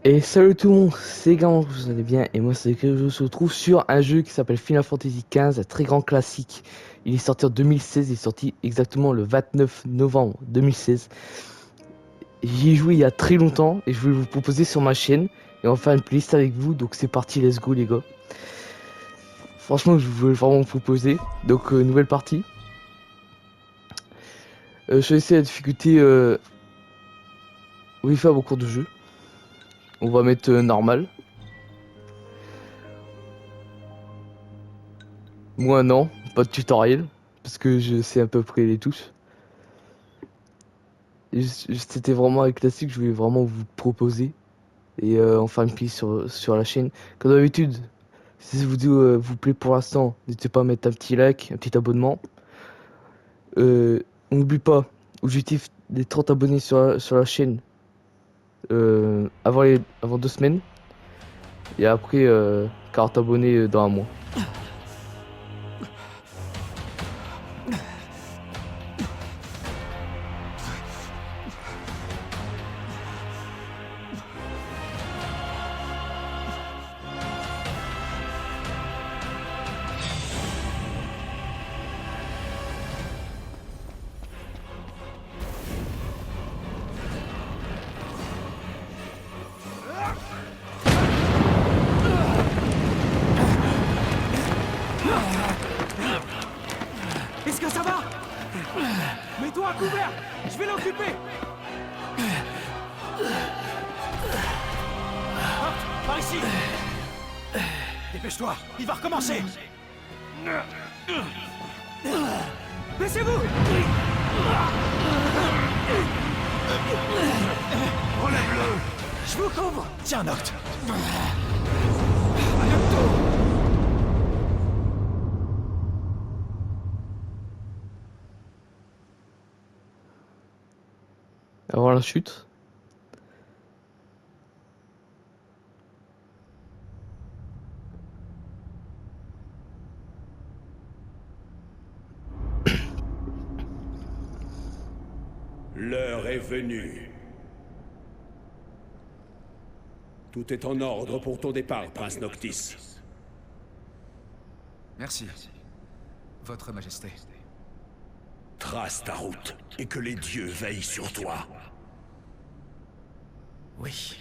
Et salut tout le monde, c'est Gamin, vous allez bien, et moi c'est que je se retrouve sur un jeu qui s'appelle Final Fantasy XV, un très grand classique. Il est sorti en 2016, il est sorti exactement le 29 novembre 2016. J'y ai joué il y a très longtemps, et je voulais vous proposer sur ma chaîne, et on va faire une playlist avec vous, donc c'est parti, let's go les gars. Franchement, je voulais vraiment vous proposer, donc nouvelle partie. Je vais essayer la difficulté oui, faire au cours de jeu. On va mettre normal. Moi non, pas de tutoriel, parce que je sais à peu près les touches. C'était vraiment un classique, je voulais vraiment vous proposer et enfin une piste sur la chaîne. Comme d'habitude, si cette vidéo vous plaît pour l'instant, n'hésitez pas à mettre un petit like, un petit abonnement. On n'oublie pas, objectif des 30 abonnés sur la chaîne avant 2 semaines et après 40 abonnés dans un mois. Est-ce que ça va? Mets-toi à couvert. Je vais l'occuper. Hop, par ici. Dépêche-toi, il va recommencer. Baissez-vous. Relève-le. Je vous couvre. Tiens, Noct. Avant la chute. L'heure est venue. Tout est en ordre pour ton départ, Prince Noctis. Merci, Votre Majesté. Trace ta route, et que les dieux veillent sur toi. Oui.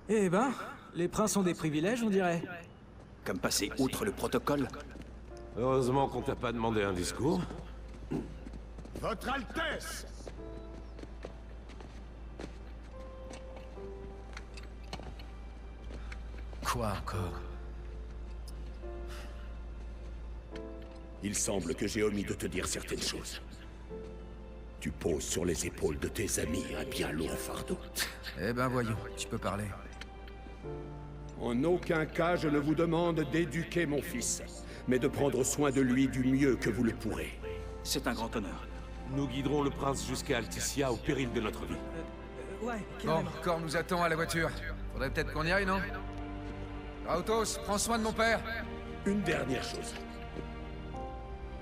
Eh ben, les princes ont des privilèges, on dirait. Comme passer outre le protocole? Heureusement qu'on t'a pas demandé un discours. Votre Altesse! Quoi encore? Il semble que j'ai omis de te dire certaines choses. Tu poses sur les épaules de tes amis un bien lourd fardeau. Eh ben voyons, tu peux parler. En aucun cas je ne vous demande d'éduquer mon fils, mais de prendre soin de lui du mieux que vous le pourrez. C'est un grand honneur. Nous guiderons le prince jusqu'à Alticia au péril de notre vie. Ouais, Bon, Cor nous attend à la voiture. Faudrait peut-être qu'on y aille, non? Autos, prends soin de mon père. Une dernière chose.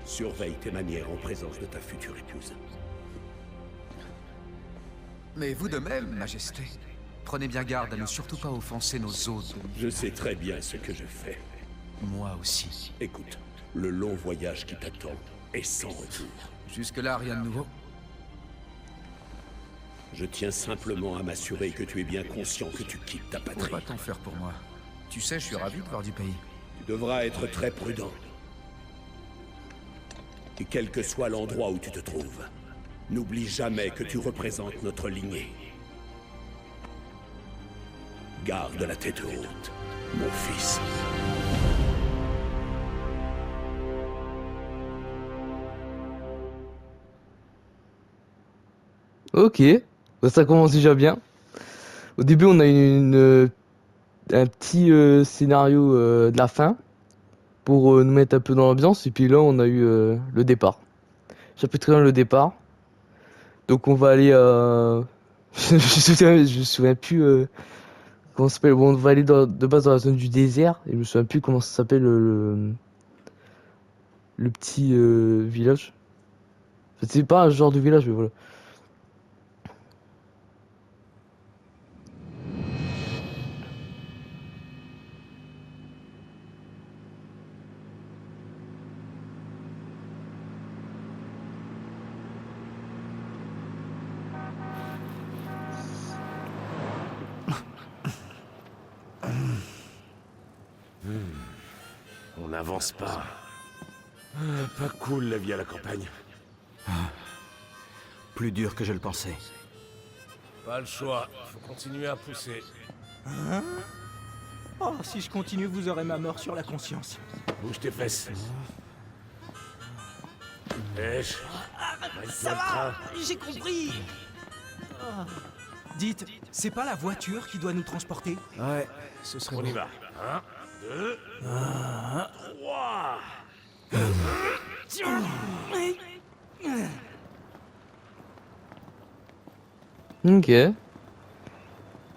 Surveille tes manières en présence de ta future épouse. Mais vous de même, Majesté. Prenez bien garde à ne surtout pas offenser nos hôtes. Je sais très bien ce que je fais. Moi aussi. Écoute, le long voyage qui t'attend est sans retour. Jusque-là, rien de nouveau. Je tiens simplement à m'assurer que tu es bien conscient que tu quittes ta Faut patrie. pas t'en faire pour moi. Tu sais, je suis ravi de voir du pays. Tu devras être très prudent. Et quel que soit l'endroit où tu te trouves, n'oublie jamais que tu représentes notre lignée. Garde la tête haute, mon fils. Ok, bah, ça commence déjà bien. Au début, on a un petit scénario de la fin pour nous mettre un peu dans l'ambiance. Et puis là, on a eu le départ. Chapitre 1, le départ. Donc on va aller Je me souviens plus comment ça s'appelle. Bon, on va aller de base dans la zone du désert et je me souviens plus comment ça s'appelle le petit village. Enfin, c'est pas un genre de village, mais voilà. On n'avance pas. Pas cool la vie à la campagne. Plus dur que je le pensais. Pas le choix, faut continuer à pousser. Oh, si je continue, vous aurez ma mort sur la conscience. Bouge tes fesses. Pêche. Ça va, j'ai compris. Dites, c'est pas la voiture qui doit nous transporter? Ouais, ce serait On bon. y va. 1, 2, 3. Ok.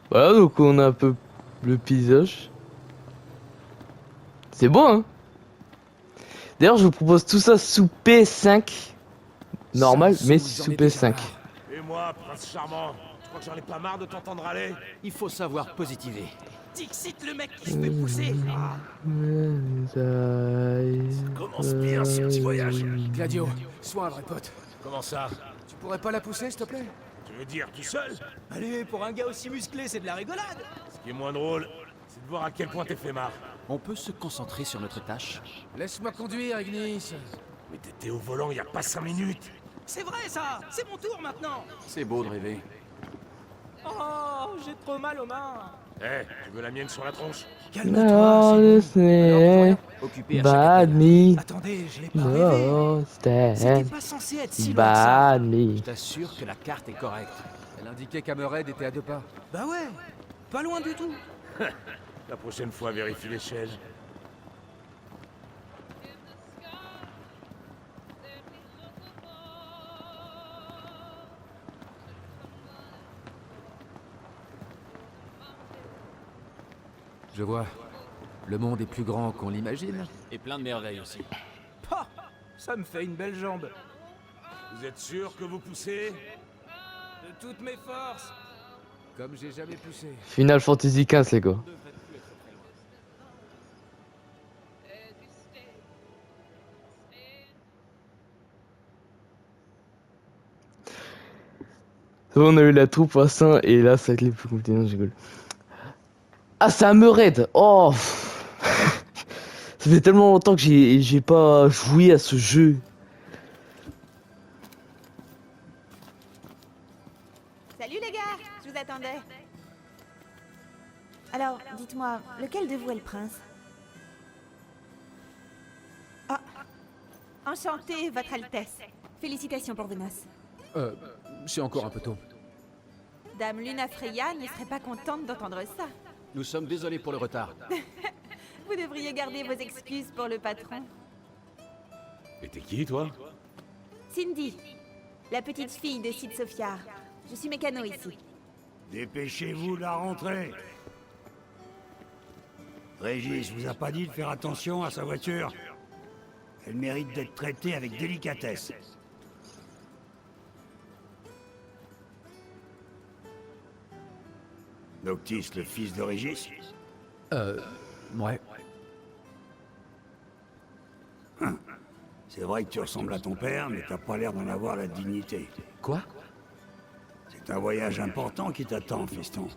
Voilà, donc on a un peu le paysage. C'est bon, hein. D'ailleurs, je vous propose tout ça sous PS5. Normal, Ça, mais j'en sous ai déjà PS5. marre. Et moi, prince charmant, je crois que j'en ai pas marre de t'entendre aller. Il faut savoir positiver. Dixit le mec qui se fait pousser. Commence bien ce petit voyage. Gladio, sois un vrai pote. Comment ça? Tu pourrais pas la pousser, s'il te plaît? Tu veux dire tout seul? Allez, pour un gars aussi musclé, c'est de la rigolade. Ce qui est moins drôle, c'est de voir à quel point t'es flemmard. On peut se concentrer sur notre tâche. Laisse-moi conduire, Ignis. Mais t'étais au volant il y a pas 5 minutes. C'est vrai ça. C'est mon tour maintenant. C'est beau de rêver. Oh, j'ai trop mal aux mains. Eh, tu veux la mienne sur la tronche? Calme-toi, No, c'est bon. this Occupé à bad chaque me. Attendez, je l'ai pas rêvé. No, C'était stand pas censé être si loin que ça. bad me. Je t'assure que la carte est correcte. Elle indiquait qu'Hammerhead était à 2 pas. Bah ouais, pas loin du tout. La prochaine fois, vérifie l'échelle. Je vois. Le monde est plus grand qu'on l'imagine. Et plein de merveilles aussi. Ça me fait une belle jambe. Vous êtes sûr que vous poussez? De toutes mes forces. Comme j'ai jamais poussé. Final Fantasy XV, les gars. On a eu la troupe à Saint et là ça va être les plus compliqués, non, je rigole. Ah, c'est un Meured. Oh. Ça fait tellement longtemps que j'ai pas joué à ce jeu. Salut les gars, je vous attendais. Alors, dites-moi, lequel de vous est le prince? Ah, enchanté, Votre Altesse. Félicitations pour vos noces. C'est encore un peu tôt. Dame Luna Freya ne serait pas contente d'entendre ça. Nous sommes désolés pour le retard. Vous devriez garder vos excuses pour le patron. Et t'es qui, toi? Cindy, la petite fille de Sid Sophia. Je suis mécano ici. Dépêchez-vous de la rentrée. Régis vous a pas dit de faire attention à sa voiture? Elle mérite d'être traitée avec délicatesse. Noctis, le fils de Régis? Ouais. C'est vrai que tu ressembles à ton père, mais t'as pas l'air d'en avoir la dignité. Quoi? C'est un voyage important qui t'attend, fiston.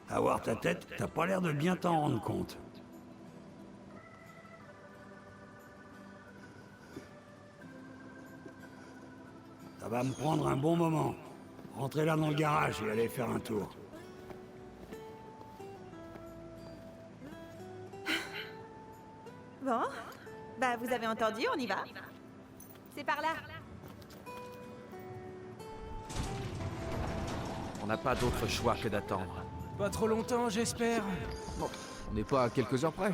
À voir ta tête, t'as pas l'air de bien t'en rendre compte. Ça va me prendre un bon moment. Rentrez là dans le garage et allez faire un tour. Bon, bah vous avez entendu, on y va. C'est par là. On n'a pas d'autre choix que d'attendre. Pas trop longtemps, j'espère. Bon, on n'est pas à quelques heures près.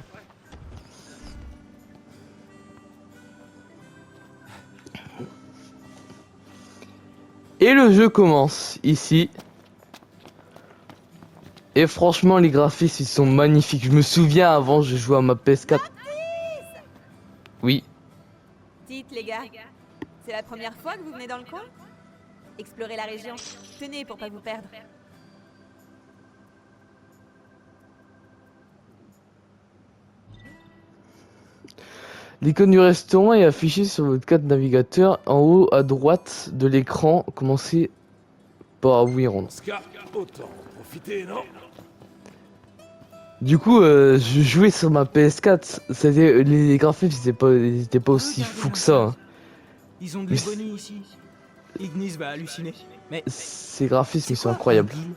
Et le jeu commence ici. Et franchement, les graphismes, ils sont magnifiques. Je me souviens, avant, je jouais à ma PS4. Oui. Dites les gars, c'est la première fois que vous venez dans le coin? Explorez la région. Tenez pour pas vous perdre. L'icône du restaurant est affichée sur votre carte navigateur en haut à droite de l'écran. Commencez par vous y rendre. Dans ce cas, autant en profiter, non? Du coup, je jouais sur ma PS4. C'était les graphismes, ils étaient pas aussi fous que ça. Hein. Ils ont de Mais l'ebonie ici. Ignis va halluciner. Mais Ces graphismes, c'est ils sont quoi, incroyables. un deal?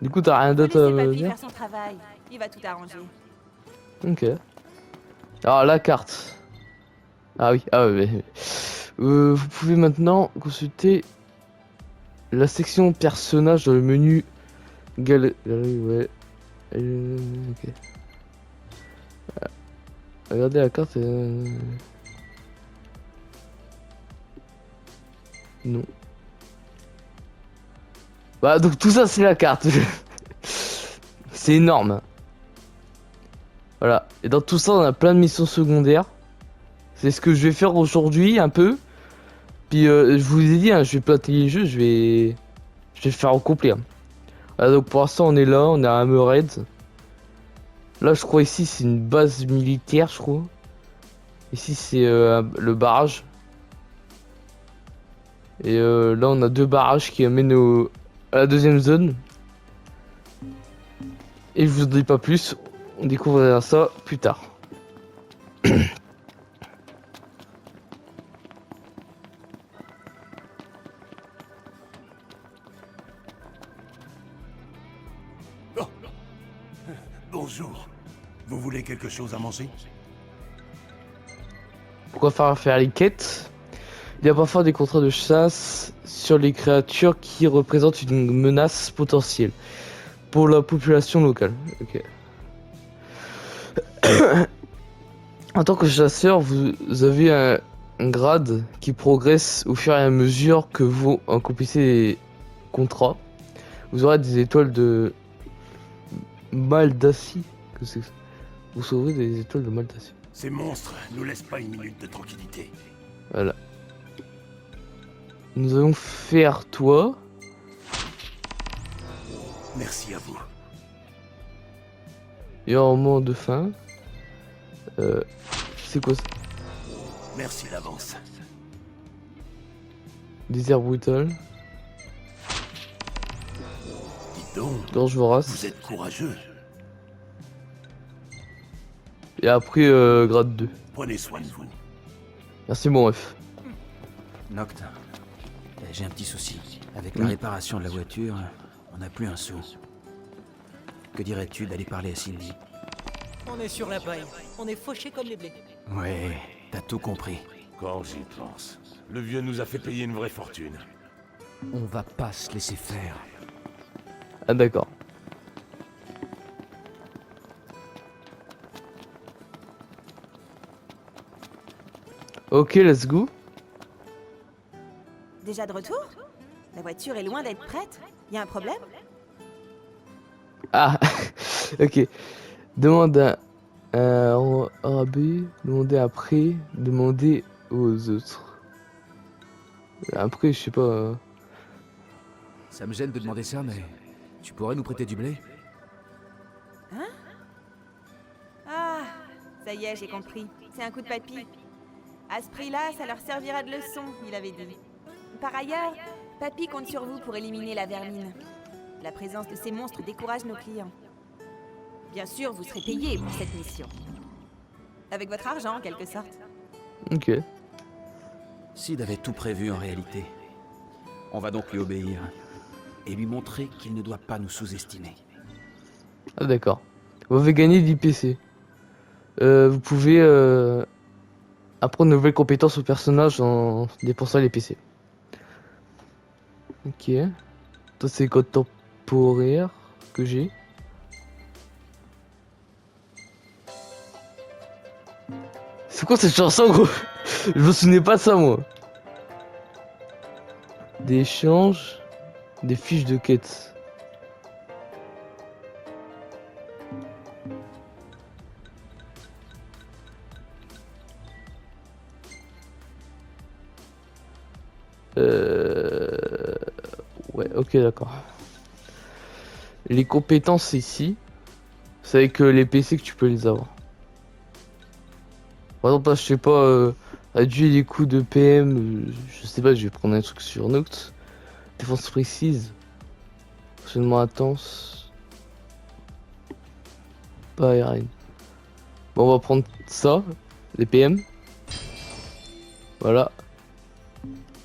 Du coup, t'as rien d'autre à Laissez me Papy dire? faire son travail. Il va tout arranger. Ok. Alors la carte. Ah oui, mais... vous pouvez maintenant consulter la section personnage dans le menu galerie, ouais. Ok. Regardez la carte. Non. Bah donc tout ça c'est la carte. C'est énorme. Voilà. Et dans tout ça on a plein de missions secondaires. C'est ce que je vais faire aujourd'hui un peu. Puis je vous ai dit, hein, je vais plater les jeux, je vais le faire au complet. Hein. Voilà, donc pour l'instant on est là, on est à Hammerhead. Là je crois ici c'est une base militaire je crois. Ici c'est le barrage. Et là on a deux barrages qui amènent à la deuxième zone. Et je vous en dis pas plus, on découvrira ça plus tard. Bonjour. Vous voulez quelque chose à manger? Pourquoi faire les quêtes? Il y a parfois des contrats de chasse sur les créatures qui représentent une menace potentielle pour la population locale. Ok. En tant que chasseur, vous avez un grade qui progresse au fur et à mesure que vous accomplissez les contrats. Vous aurez des étoiles de Maldacie. Que c'est ça? Vous sauverez des étoiles de Maldacie. Ces monstres nous laissent pas une minute de tranquillité. Voilà. Nous allons faire toi. Merci à vous. Et en moment de fin. C'est quoi ça? Merci d'avance. Désert brutal. Dites donc, Gorge vorace. vous êtes courageux. Et après grade 2. Prenez soin de vous. Merci mon ref. Noct, j'ai un petit souci. Avec la réparation de la voiture, on n'a plus un sou. Que dirais-tu d'aller parler à Cindy? On est sur la paille. On est fauchés comme les blés. Ouais, t'as tout compris. Quand j'y pense, le vieux nous a fait payer une vraie fortune. On va pas se laisser faire. Ah d'accord. Ok, let's go. Déjà de retour? La voiture est loin d'être prête. Y a un problème? Ah, ok. Demande à AB, demandez après, demandez aux autres. Après, je sais pas. Ça me gêne de demander ça, mais tu pourrais nous prêter du blé? Ah, ça y est, j'ai compris. C'est un coup de papy. À ce prix-là, ça leur servira de leçon, il avait dit. Par ailleurs, Papy compte sur vous pour éliminer la vermine. La présence de ces monstres décourage nos clients. Bien sûr, vous serez payé pour cette mission. Avec votre argent, en quelque sorte. Ok. Sid avait tout prévu en réalité. On va donc lui obéir. Et lui montrer qu'il ne doit pas nous sous-estimer. Ah d'accord. Vous avez gagné 10 PC. Vous pouvez apprendre de nouvelles compétences au personnage en dépensant les PC. Ok. Toi c'est code temporaire que j'ai. C'est quoi cette chanson gros? Je me souvenais pas de ça moi. D'échange. Des fiches de quête. Ouais, ok, d'accord. Les compétences c'est ici. C'est avec les PC que tu peux les avoir. Par exemple, là, je sais pas, réduire les coups de PM, je sais pas, je vais prendre un truc sur Noct. Défense précise. Enchaînement intense. Pas aérienne. Bon, on va prendre ça, les PM. Voilà.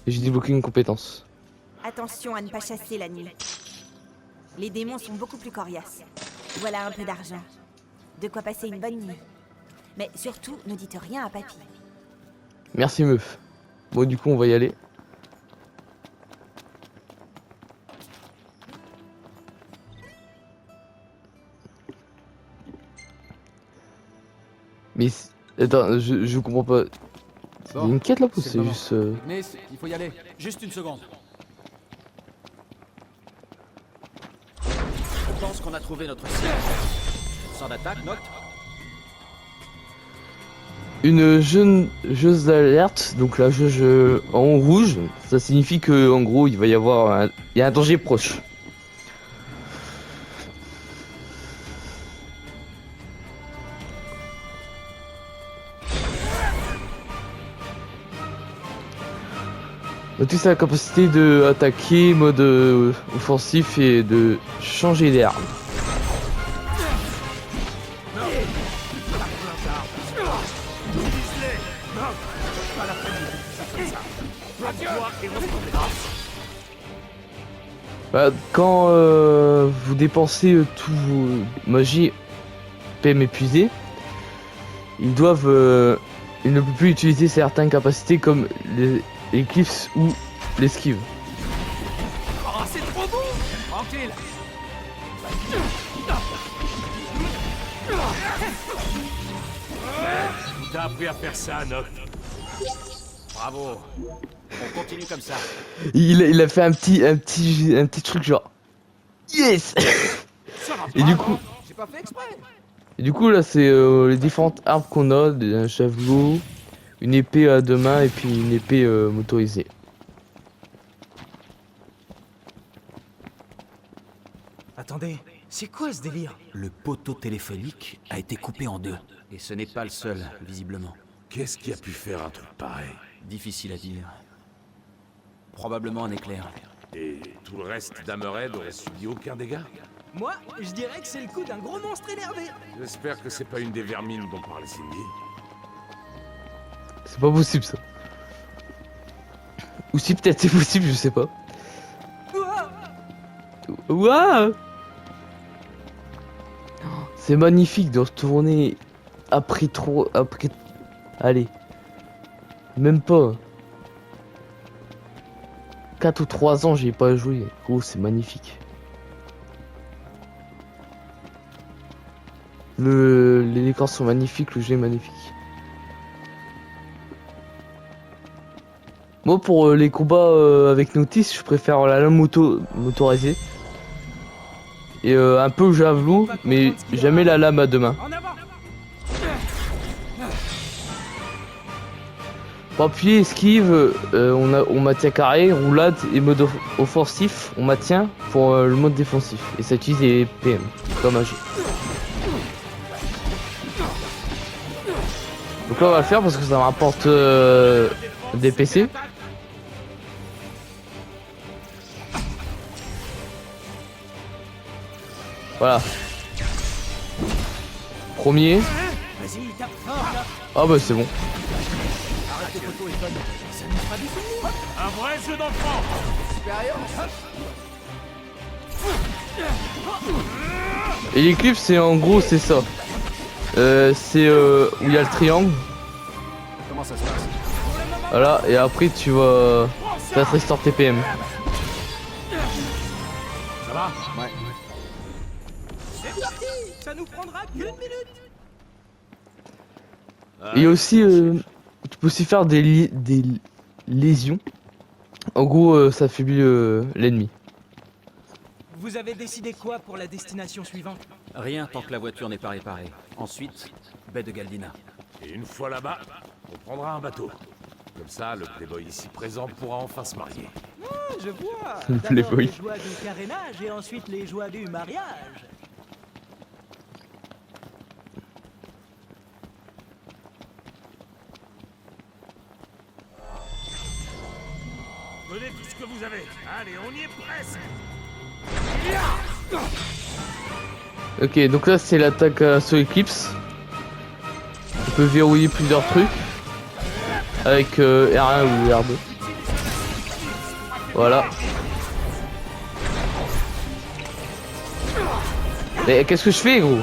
Et j'ai débloqué une compétence. Attention à ne pas chasser la nuit. Les démons sont beaucoup plus coriaces. Voilà un peu d'argent. De quoi passer une bonne nuit. Mais surtout, ne dites rien à Papy. Merci meuf. Bon, du coup, on va y aller. Mais attends, je comprends pas. Il y a une quête là ou c'est c'est le moment. juste Ignis, il faut y aller. Juste une seconde. Je pense qu'on a trouvé notre cible. Sans d'attaque, Noct. une jeune jauge d'alerte. Donc la jauge en rouge, ça signifie que en gros il va y avoir il y a un danger proche. Donc tu sais la capacité de attaquer, mode offensif et de changer d'arme. Bah, quand vous dépensez tous vos magies PM épuisées, ils doivent ils ne peuvent plus utiliser certaines capacités comme l'éclipse ou l'esquive. Oh, c'est trop beau. Tranquille. T'as appris à faire ça, Noct. Bravo. On continue comme ça. Il a fait un petit truc genre yes. Ça va Et pas, du non coup, J'ai pas fait exprès. et du coup là c'est les différentes armes qu'on a, un javelot, une épée à deux mains et puis une épée motorisée. Attendez, c'est quoi ce délire? Le poteau téléphonique a été coupé en deux. Et ce n'est pas le seul, visiblement. Qu'est-ce qui a pu faire un truc pareil? Difficile à dire. Probablement un éclair. Et tout le reste d'Hammerhead aurait subi aucun dégât? Moi, je dirais que c'est le coup d'un gros monstre énervé. J'espère que c'est pas une des vermines dont parlait Cindy. C'est pas possible ça. Ou si peut-être c'est possible, je sais pas. Ouah. C'est magnifique de retourner après allez. Même pas. 4 ou 3 ans, j'ai pas joué. Oh, c'est magnifique. Les décors sont magnifiques, le jeu est magnifique. Moi, pour les combats avec Notice, je préfère la lame motorisée. Et un peu le javelot, mais jamais la lame à deux mains. En avant. Pour appuyer, esquive, on maintient carré, roulade et mode offensif, on maintient pour le mode défensif. Et ça utilise les PM, comme magie. Donc là on va le faire parce que ça me rapporte des PC. Voilà. Premier. Vas-y, tape fort là. Ah bah c'est bon. Arrête le poteau, Ethan. Ça nous fera des souvenirs. Un vrai jeu d'enfant! Et l'éclipse c'est en gros c'est ça. C'est où il y a le triangle. Comment ça se passe? Voilà, et après tu vas. Ça te restaure tes PM. Ça va? Ouais. C'est parti. Ça nous prendra qu'une minute. Et aussi, tu peux aussi faire des lésions. En gros, ça affaiblit l'ennemi. Vous avez décidé quoi pour la destination suivante? Rien tant que la voiture n'est pas réparée. Ensuite, baie de Galdina. Et une fois là-bas, on prendra un bateau. Comme ça, le playboy ici présent pourra enfin se marier. Ah, je vois. Le D'abord playboy. les joies du carénage et ensuite les joies du mariage. Donnez tout ce que vous avez. Allez, on y est presque. Ok, donc là c'est l'attaque sur Eclipse. On peut verrouiller plusieurs trucs avec R1 ou R2. Voilà. Mais qu'est-ce que je fais, gros?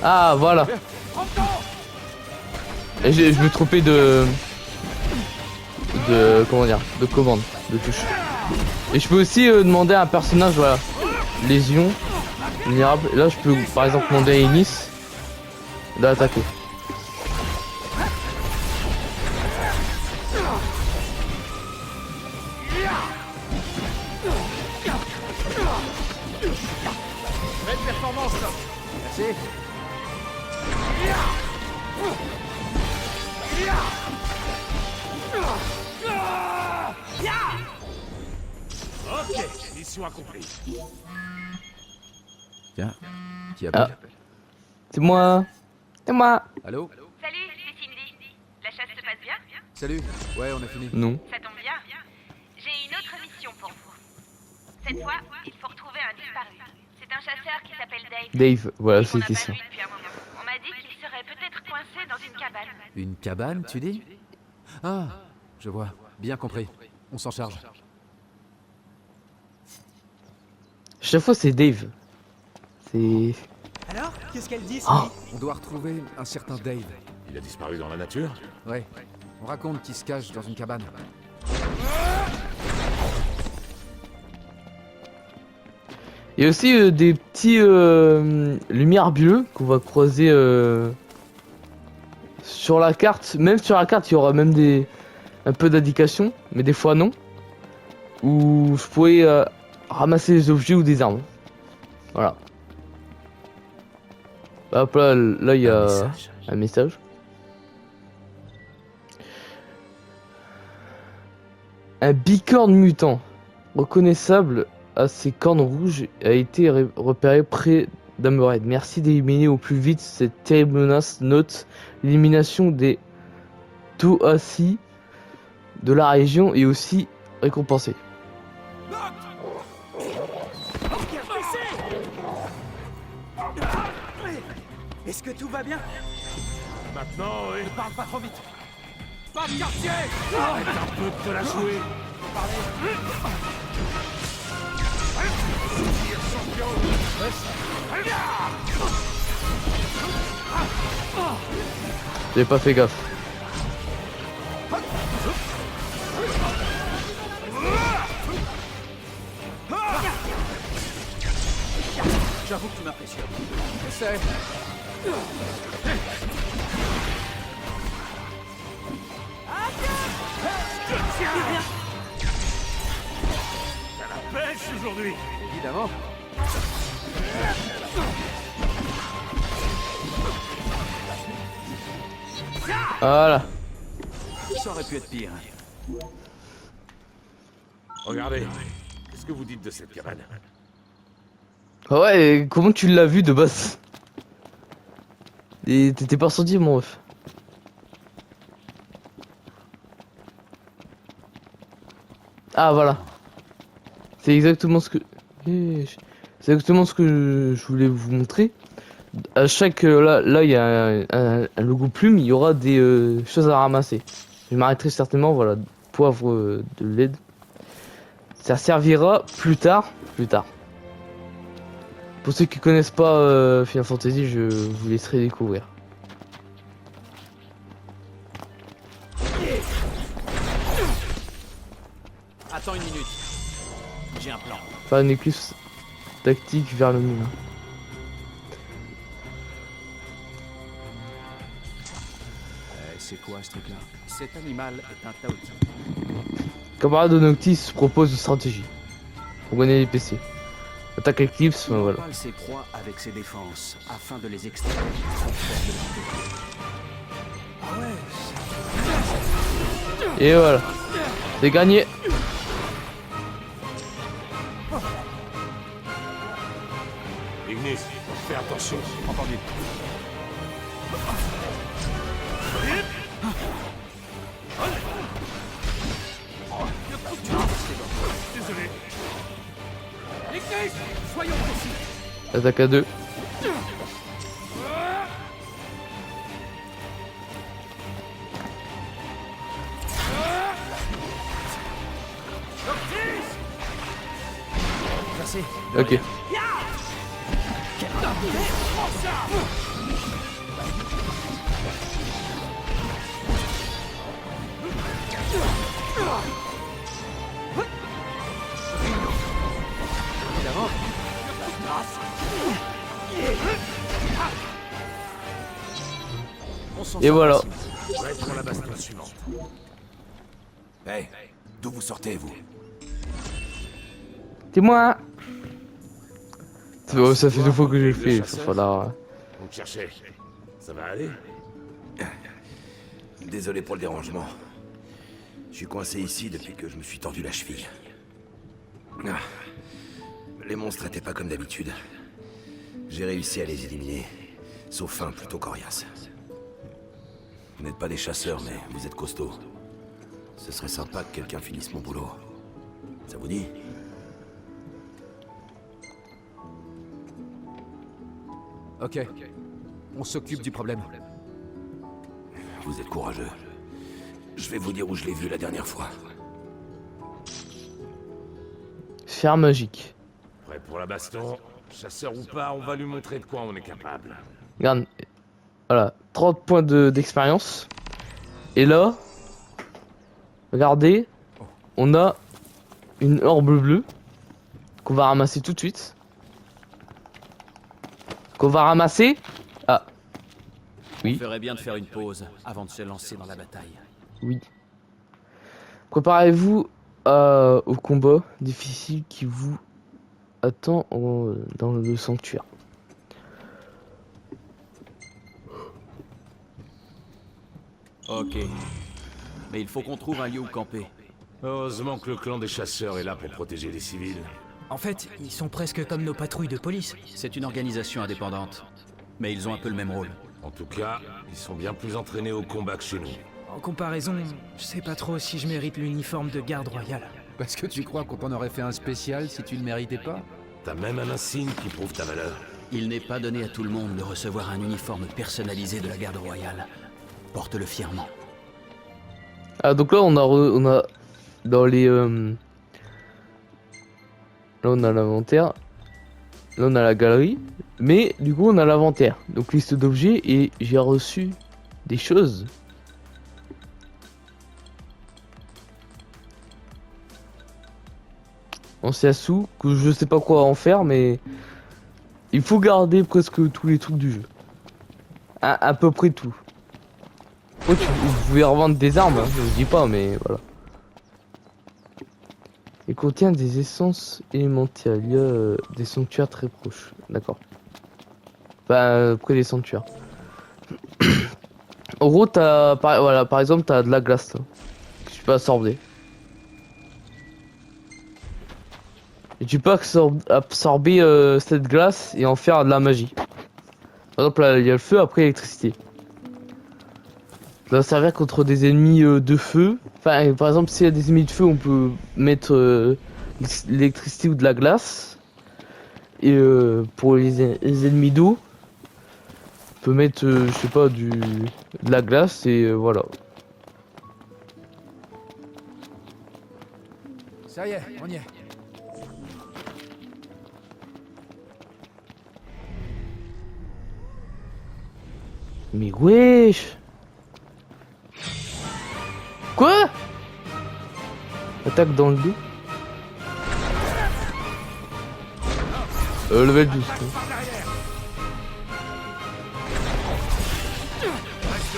Ah, voilà. Et je me trompais de comment dire, de commande, de touche. Et je peux aussi demander à un personnage, voilà, lésion, vulnérable. Et là je peux par exemple demander à Ennis d'attaquer. Belle performance là. Merci. Ok, mission accomplie. Tiens, qui appelle? C'est moi. C'est moi. Allô? Salut, c'est Cindy. La chasse se passe bien? Salut. Ouais, on a fini. Non. Ça tombe bien. J'ai une autre mission pour vous. Cette fois, il faut retrouver un disparu. C'est un chasseur qui s'appelle Dave. Dave, voilà, Et qu'on n'a c'était pas ça. vu depuis un moment. On m'a dit qu'il serait peut-être coincé dans une cabane. Une cabane, tu dis? Ah, je vois. Bien compris. On s'en charge. Chaque fois c'est Dave. C'est. Alors, qu'est-ce qu'elle dit, Ah. Cindy? On doit retrouver un certain Dave. Il a disparu dans la nature? Ouais. On raconte qu'il se cache dans une cabane. Il y a aussi des petits lumières bleues qu'on va croiser sur la carte. Même sur la carte, il y aura même un peu d'indications, mais des fois non. Où je pourrais ramasser des objets ou des armes. Voilà. Hop là, là il y a message. un message. Un bicorne mutant, reconnaissable à ses cornes rouges, a été repéré près d'Hammerhead. Merci d'éliminer au plus vite cette terrible menace. Note, l'élimination des Toasi de la région est aussi récompensée. Est-ce que tout va bien? Maintenant, oui. Ne parle pas trop vite. Pas de quartier! Arrête un peu de te la jouer! J'ai pas fait gaffe. J'avoue que tu m'impressionnes. Je sais. T'as la pêche aujourd'hui! Évidemment. Voilà. Ça aurait pu être pire. Regardez, qu'est-ce que vous dites de cette cabane? Ah ouais, et comment tu l'as vu de base? Et t'étais pas sorti, mon ref. Ah voilà. C'est exactement ce que... C'est exactement ce que je voulais vous montrer. À chaque... là il y a un logo plume, il y aura des choses à ramasser. Je m'arrêterai certainement, voilà, poivre de LED. Ça servira plus tard. Pour ceux qui connaissent pas Final Fantasy, je vous laisserai découvrir. Attends une minute. J'ai un plan. Faire une éclipse tactique vers le moulin. C'est quoi ce truc-là? Cet animal est un Taoti. Camarade de Noctis propose une stratégie. Pour gagner les PC. Attaque Eclipse, Il voilà. empale ses proies avec ses défenses, afin de les extraire. Et voilà. C'est gagné. Ignis, fais attention. Entendu. Désolé. Ignis, soyons précis. Attaque à 2. Placé. Ok. Et voilà. Prêt pour la baston suivante. Hey, d'où vous sortez, vous? C'est moi. Oh, ça fait 2 fois que j'ai fait. Il va falloir. On te cherchait. Ça va aller? Désolé pour le dérangement. Je suis coincé ici depuis que je me suis tordu la cheville. Ah. Les monstres étaient pas comme d'habitude. J'ai réussi à les éliminer, sauf un plutôt coriace. Vous n'êtes pas des chasseurs, mais vous êtes costauds. Ce serait sympa que quelqu'un finisse mon boulot. Ça vous dit? Ok. On s'occupe du problème. Vous êtes courageux. Je vais vous dire où je l'ai vu la dernière fois. Sphère magique. Prêt pour la baston? Chasseur ou pas, on va lui montrer de quoi on est capable. Regarde. Voilà. 30 points d'expérience. Et là. Regardez. On a une orbe bleue. Qu'on va ramasser tout de suite. Qu'on va ramasser. Ah. Oui. On ferait bien de faire une pause avant de se lancer dans la bataille. Oui. Préparez-vous au combat difficile qui vous attend dans le sanctuaire. Ok. Mais il faut qu'on trouve un lieu où camper. Heureusement que le clan des chasseurs est là pour protéger les civils. En fait, ils sont presque comme nos patrouilles de police. C'est une organisation indépendante. Mais ils ont un peu le même rôle. En tout cas, ils sont bien plus entraînés au combat que chez nous. En comparaison, je sais pas trop si je mérite l'uniforme de garde royale. Parce que tu crois qu'on t'en aurait fait un spécial si tu ne méritais pas? T'as même un insigne qui prouve ta valeur. Il n'est pas donné à tout le monde de recevoir un uniforme personnalisé de la garde royale. Porte-le fièrement. Ah donc là on a dans les là on a l'inventaire. Là on a la galerie. Mais du coup on a l'inventaire. Donc liste d'objets et j'ai reçu des choses. On s'y assout que je sais pas quoi en faire mais il faut garder presque tous les trucs du jeu. À peu près tout. Oh, vous pouvez revendre des armes, hein, je vous dis pas mais voilà. Il contient des essences élémentaires. Il y a des sanctuaires très proches. D'accord. Enfin, près des sanctuaires. En gros, t'as par exemple, t'as de la glace là, que tu peux absorber. Et tu peux absorber cette glace et en faire de la magie. Par exemple, là, il y a le feu, après l'électricité. Ça va servir contre des ennemis de feu. Enfin, par exemple, s'il y a des ennemis de feu, on peut mettre l'électricité ou de la glace. Et pour les ennemis d'eau, on peut mettre, je sais pas, de la glace et voilà. Ça y est, on y est. Mais wesh! Quoi? Attaque dans le dos. Level 12. Reste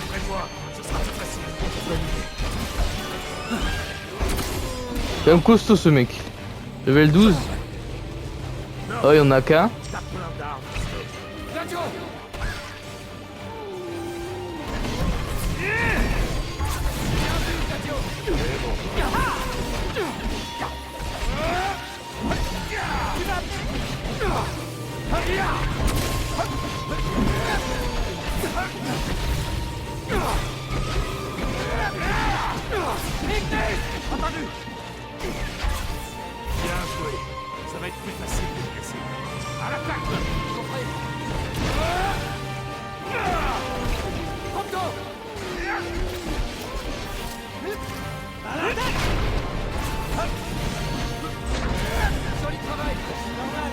près de moi, ce sera plus facile. Bonne idée. C'est un costaud ce mec. Level 12. Oh, il y en a qu'un. Gladio! Entendu. Bien joué. Ça va être plus facile de le laisser. À l'attaque. Compris. Prompto. À l'attaque. Joli travail! Normal.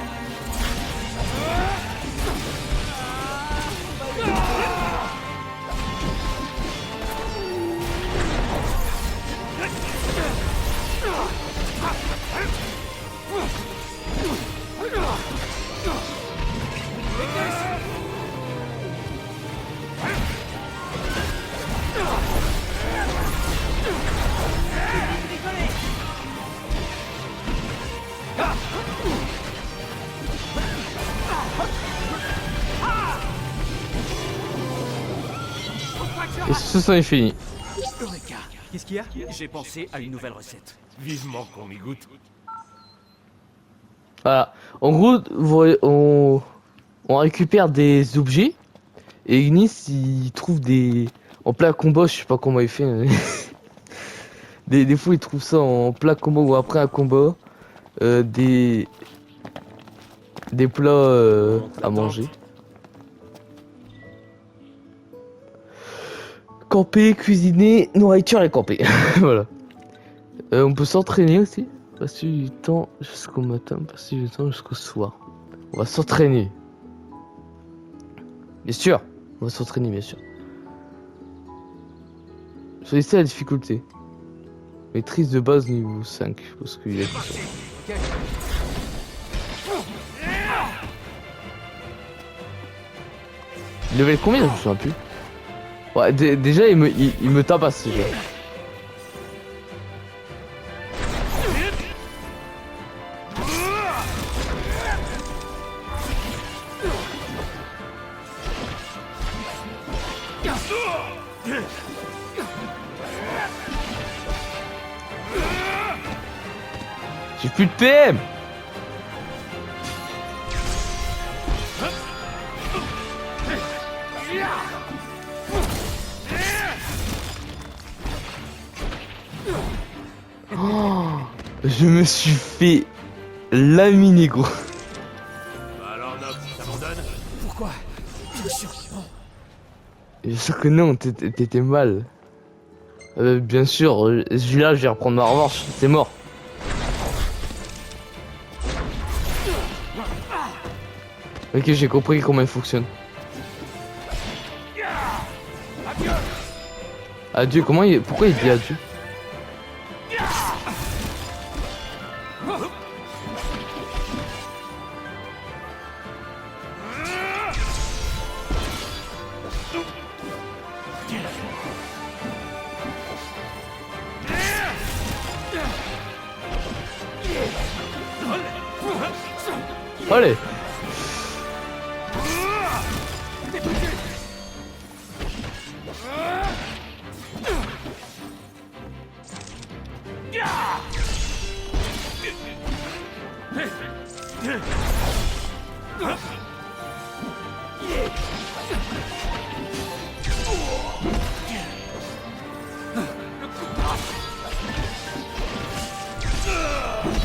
Et ce sont fini. Eureka. Qu'est-ce qu'il y a? J'ai pensé à une nouvelle recette. Vivement qu'on y goûte. Voilà. En gros, on récupère des objets. Et Ignis, il trouve des... En plein combat, je sais pas comment il fait. Hein. des fois, il trouve ça en plein combat ou après un combat. Des plats à manger. Camper, cuisiner, nourriture et camper. Voilà. On peut s'entraîner aussi. Passer du temps jusqu'au matin, passer du temps jusqu'au soir. On va s'entraîner. Bien sûr. On va s'entraîner, bien sûr. Choisissez la difficulté. Maîtrise de base niveau 5. Parce qu'il y a tout ça. Level combien? Je me souviens plus. Ouais, déjà il me tabasse ce jeu. J'ai plus de PM. Oh, je me suis fait laminer gros. Alors, Nox, t'abandonnes? Pourquoi? Bien sûr. Bien sûr que non, t'étais mal. Bien sûr, celui-là je vais reprendre ma revanche, c'est mort. Ok, j'ai compris comment il fonctionne. Adieu, comment il... Pourquoi il dit adieu? Allez.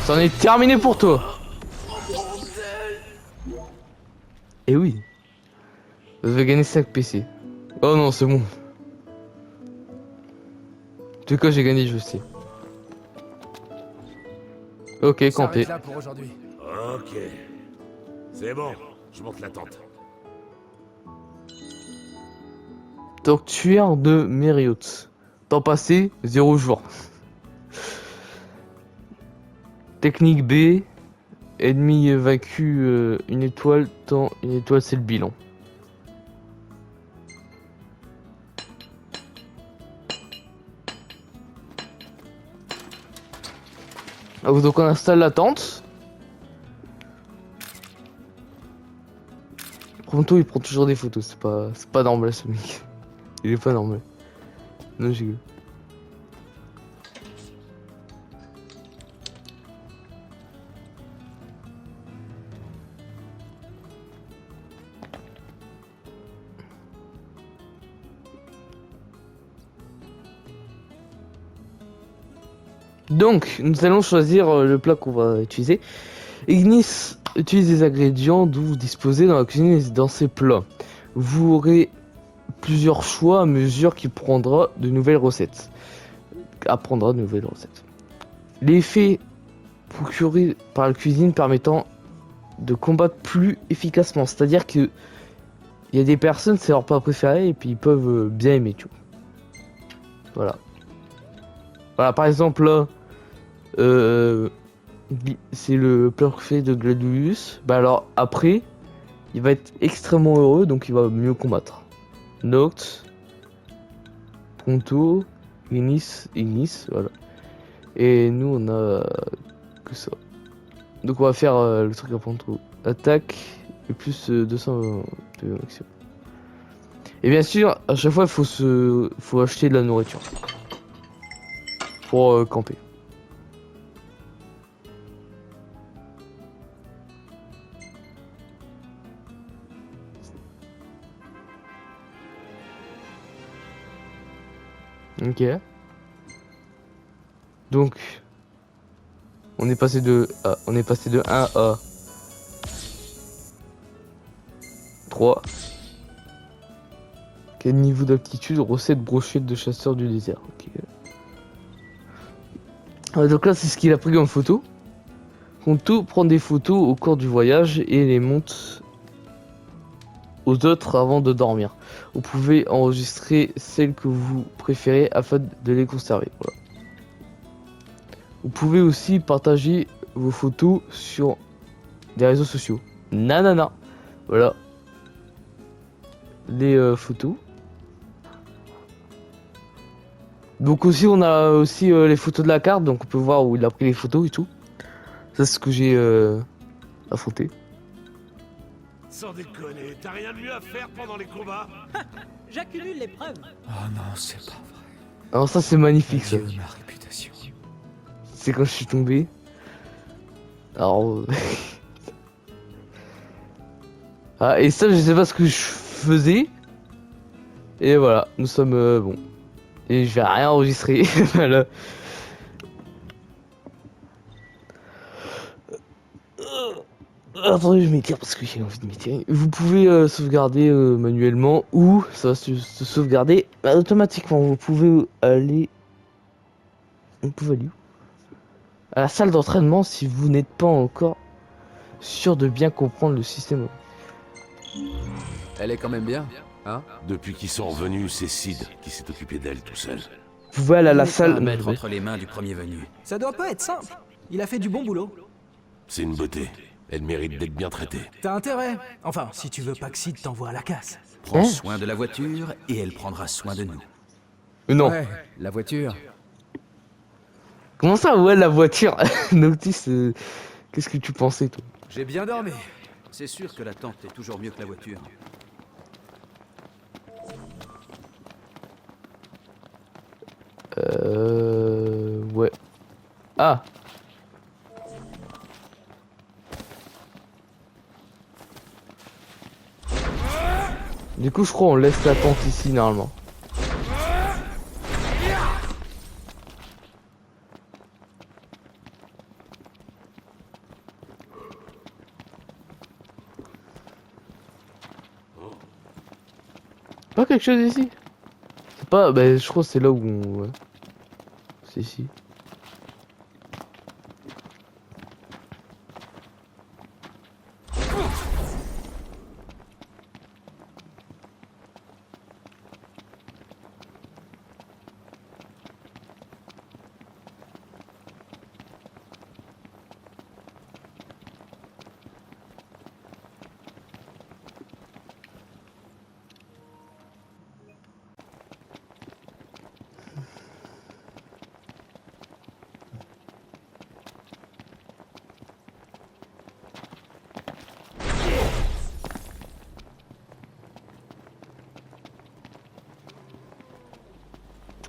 C'en est terminé pour toi. Et oui. Vous avez gagné 5 PC. Oh non, c'est bon. En tout cas, j'ai gagné, je sais. Ok, campé. Là pour aujourd'hui. Ok. C'est bon, je monte la tente. Tortuaire de Mériot. Temps passé, 0 jours. Technique B. Ennemi vaincu une étoile, tant une étoile c'est le bilan. Donc on installe la tente. Pronto il prend toujours des photos, c'est pas normal ce mec. Il est pas normal. Non j'ai vu. Donc, nous allons choisir le plat qu'on va utiliser. Ignis utilise des ingrédients dont vous disposez dans la cuisine et dans ses plats. Vous aurez plusieurs choix à mesure qu'il prendra de nouvelles recettes. Apprendra de nouvelles recettes. L'effet procuré par la cuisine permettant de combattre plus efficacement. C'est-à-dire que il y a des personnes, c'est leur plat préféré et puis ils peuvent bien aimer tout. Voilà. Voilà, par exemple là, c'est le plat préféré de Gladiolus. Bah alors après, il va être extrêmement heureux, donc il va mieux combattre. Noct, Pronto, Ignis, voilà. Et nous on a que ça. Donc on va faire le truc à Pronto. Attaque et plus 200 de maximum. Et bien sûr, à chaque fois il faut acheter de la nourriture. Pour camper. Ok. Donc on est passé de 1 à 3. Quel niveau d'aptitude? Recette brochette de chasseur du désert. Ok. Donc là c'est ce qu'il a pris comme photo. Pronto prend des photos au cours du voyage et les monte aux autres avant de dormir. Vous pouvez enregistrer celles que vous préférez afin de les conserver. Voilà. Vous pouvez aussi partager vos photos sur des réseaux sociaux. Nanana. Voilà. Les photos. Donc aussi on a aussi les photos de la carte, donc on peut voir où il a pris les photos et tout. Ça c'est ce que j'ai affronté. Sans déconner, t'as rien de mieux à faire pendant les combats? J'accumule les preuves. Oh non, c'est pas vrai. Alors ça c'est magnifique ça. Adieu, ma réputation. C'est quand je suis tombé. Alors ah et ça je sais pas ce que je faisais. Et voilà, nous sommes bon. Et je vais rien enregistrer. Voilà. Attendez, je m'étire parce que j'ai envie de m'étirer. Vous pouvez sauvegarder manuellement ou ça va se sauvegarder automatiquement. Vous pouvez aller où à la salle d'entraînement si vous n'êtes pas encore sûr de bien comprendre le système. Elle est quand même bien, hein? Depuis qu'ils sont revenus, c'est Sid qui s'est occupé d'elle tout seul. Vous pouvez aller à la Il n'est pas salle. à mettre entre les mains du premier venu. Ça doit pas être simple. Il a fait du bon boulot. C'est une beauté. Elle mérite d'être bien traitée. T'as intérêt. Enfin, si tu veux pas que Sid t'envoie à la casse. Prends Hein? soin de la voiture et elle prendra soin de nous. Non. Ouais, la voiture. Comment ça, ouais, la voiture? Noctis, qu'est-ce que tu pensais, toi? J'ai bien dormi. C'est sûr que la tente est toujours mieux que la voiture. Ouais. Ah! Du coup, je crois on laisse la tente ici, normalement. Pas quelque chose ici? C'est pas... Bah, je crois que c'est là où on... Ouais. C'est ici.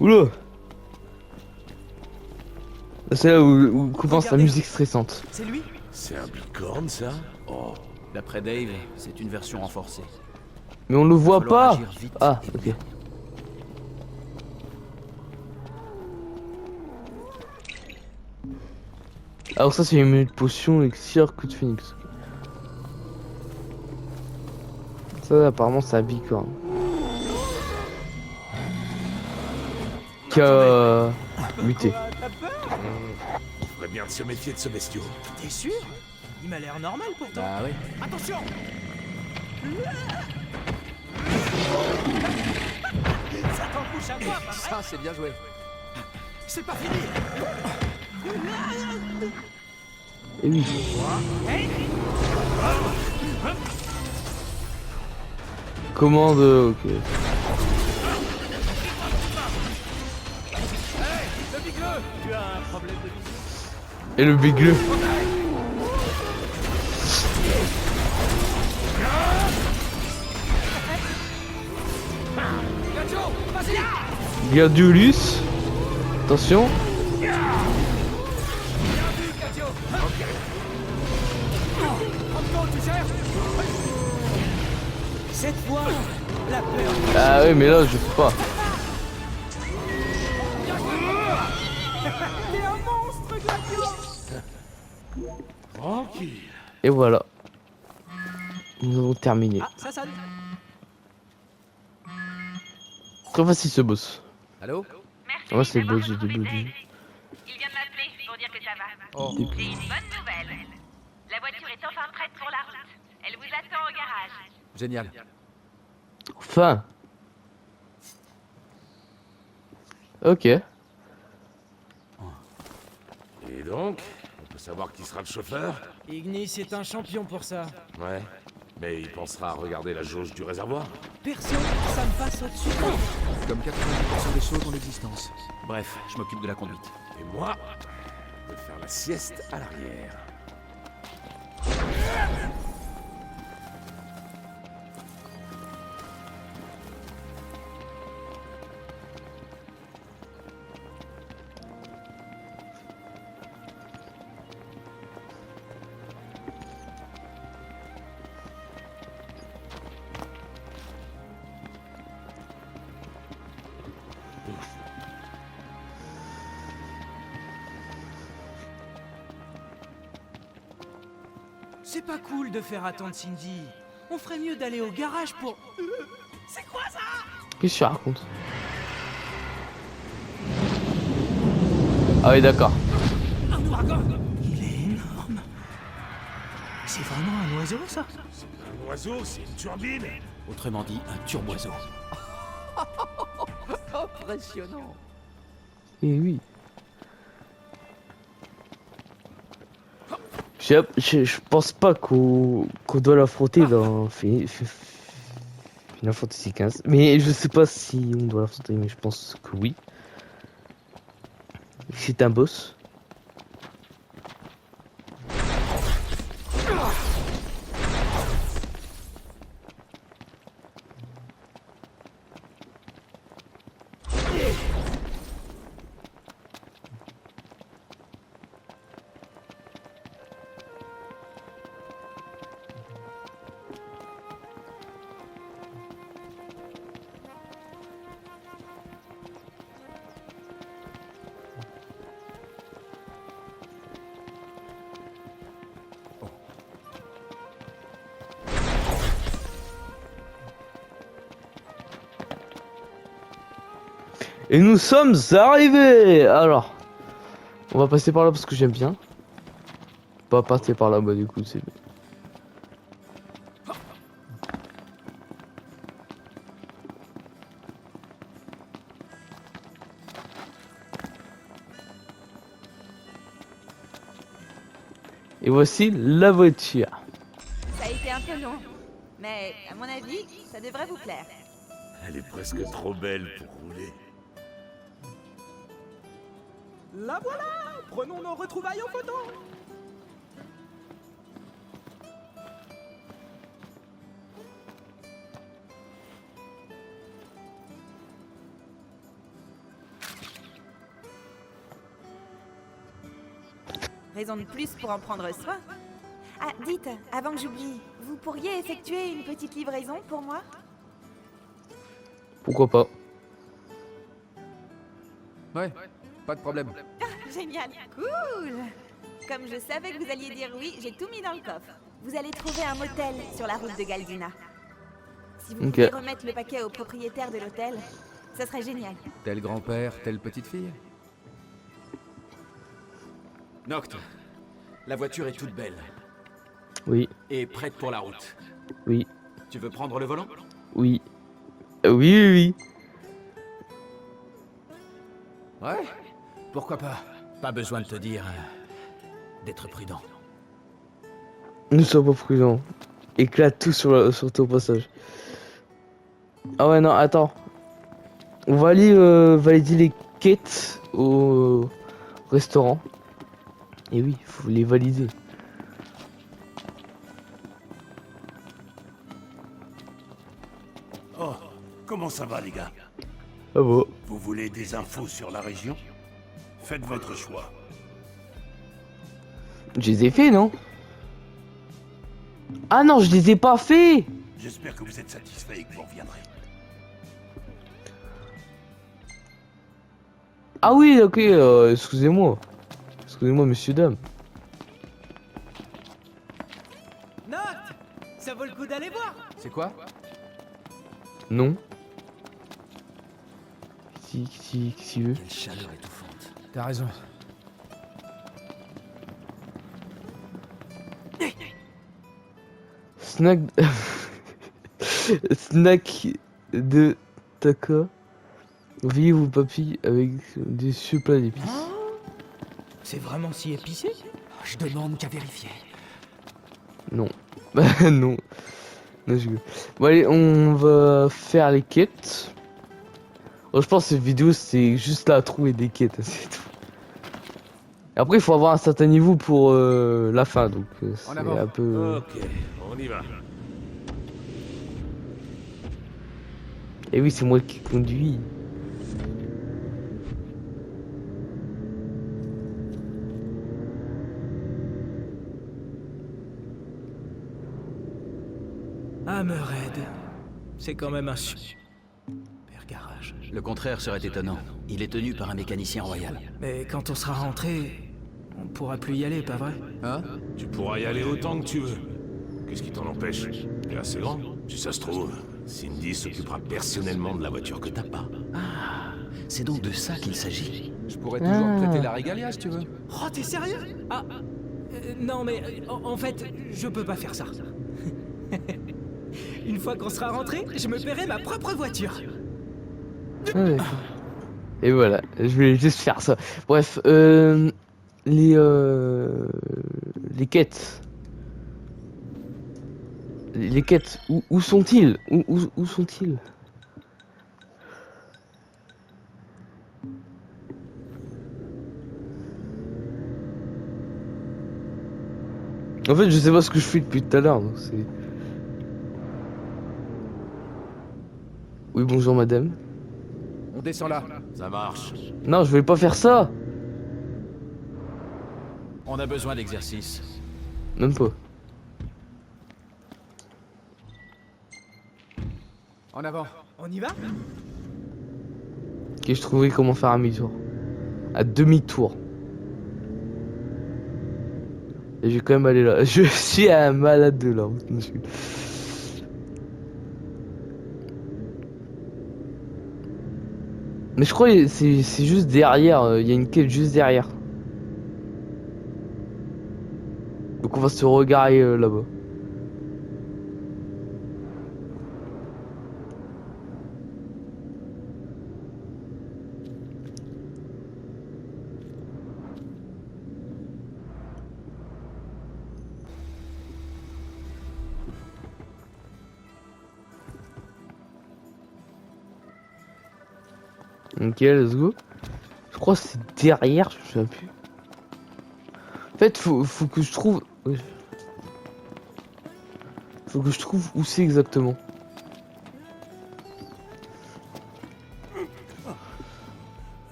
Oula. C'est là où commence la Regardez. musique stressante. C'est lui? C'est un bicorne, ça? Oh, D'après Dave, c'est une version renforcée. Mais on le voit Falloir pas. agir vite Ah, et ok. bien. Alors ça c'est une minute potion elixir coup de phoenix. Ça apparemment c'est un bicorne. Qui a muté. T'as peur? on ferait bien de se méfier de ce bestiau. T'es sûr? Il m'a l'air normal pourtant. Bah ouais. Attention! Ça t'en couche à moi, pas vrai? Ça, c'est bien joué. C'est pas fini! Et oui. Commande, ok. Tu as un problème de vision? Et le bigleux. Gladiolus. Attention. Cette fois, la peur. Ah oui mais là je peux pas. T'es un monstre, Gladio! Tranquille. Et voilà. Nous avons terminé. Ah, ça sonne. Très facile ce boss. Allô? Ah, moi c'est le boss du début. Il vient de m'appeler pour dire que ça va. Oh. J'ai une bonne nouvelle. La voiture est enfin prête pour la route. Elle vous attend au garage. Génial. Enfin. Ok. Et donc, on peut savoir qui sera le chauffeur? Ignis est un champion pour ça. Ouais. Mais il pensera à regarder la jauge du réservoir. Perso, ça me passe au-dessus. Comme 90% des choses en existence. Bref, je m'occupe de la conduite. Et moi, je vais faire la sieste à l'arrière. C'est pas cool de faire attendre Cindy. On ferait mieux d'aller au garage pour... C'est quoi ça? Qu'est-ce que tu racontes? Ah oui d'accord. Un ouragan? Il est énorme. C'est vraiment un oiseau, ça? Un oiseau, c'est une turbine. Autrement dit, un turboiseau. Impressionnant. Et oui. Je pense pas qu'on doit l'affronter dans Final Fantasy XV. Mais je sais pas si on doit l'affronter, mais je pense que oui. C'est un boss. Et nous sommes arrivés. Alors, on va passer par là parce que j'aime bien. Pas passer par là-bas du coup, c'est... Et voici la voiture. Ça a été un peu long. Mais à mon avis, ça devrait vous plaire. Elle est presque trop belle pour rouler. La voilà! Prenons nos retrouvailles en photo! Raison de plus pour en prendre soin. Ah, dites, avant que j'oublie, vous pourriez effectuer une petite livraison pour moi? Pourquoi pas? Ouais, pas de problème. Génial, cool. Comme je savais que vous alliez dire oui, j'ai tout mis dans le coffre. Vous allez trouver un motel sur la route de Galdina. Si vous pouvez remettre le paquet au propriétaire de l'hôtel, ça serait génial. Tel grand-père, telle petite fille. Noct, la voiture est toute belle. Oui, Et prête pour la route. oui, Tu veux prendre le volant? oui. Oui. Ouais, pourquoi pas. Pas besoin de te dire d'être prudent. Ne sois pas prudent. Éclate tout sur ton passage. Ah ouais, non, attends. On va aller valider les quêtes au restaurant. Et oui, faut les valider. Oh, comment ça va les gars? Ah bon? Vous voulez des infos sur la région? Faites votre choix. Je les ai fait, non? Ah non, je les ai pas fait! J'espère que vous êtes satisfait et que vous reviendrez. Ah oui, ok, excusez-moi. Excusez-moi, monsieur, dame. Noct, ça vaut le coup d'aller voir. C'est quoi? Non. Qui veut? Quelle chaleur étouffante. T'as raison. Snack... Snack de Taka. Veillez vos papilles avec des cieux plats d'épices. C'est vraiment si épicé? Je demande qu'à vérifier. Non. Bah non. Non, je... Bon allez, on va faire les quêtes. Oh, je pense que cette vidéo c'est juste là à trouver des quêtes, c'est tout. Et après il faut avoir un certain niveau pour la fin, donc c'est un peu... Ok, on y va. Et oui, c'est moi qui conduis. Hammerhead. C'est quand même un super garage. Le contraire serait étonnant. Il est tenu par un mécanicien royal. Mais quand on sera rentré, on pourra plus y aller, pas vrai? Hein? Tu pourras y aller autant que tu veux. Qu'est-ce qui t'en empêche? T'es assez grand. Si ça se trouve, Cindy s'occupera personnellement de la voiture que t'as pas. Ah, c'est donc de ça qu'il s'agit. Je pourrais toujours te prêter la régalia si tu veux. Oh, t'es sérieux? Ah, non mais en fait, je peux pas faire ça. Une fois qu'on sera rentré, je me paierai ma propre voiture. Ah, d'accord. Et voilà, je vais juste faire ça. Bref, les quêtes. Les quêtes, où sont-ils? Où sont-ils? En fait, je sais pas ce que je fais depuis tout à l'heure, donc c'est... Oui, bonjour madame. On descend là. Ça marche. Non, je vais pas faire ça. On a besoin d'exercice. Même pas. En avant. On y va? Ok, je trouverai comment faire un demi-tour. À demi-tour. Et je vais quand même aller là. Je suis un malade de la route, monsieur. Mais je crois que c'est juste derrière. Il y a une quête juste derrière. Donc on va se regarer là-bas. Ok, let's go. Je crois que c'est derrière, je me souviens plus. En fait, faut que je trouve... Faut que je trouve où c'est exactement.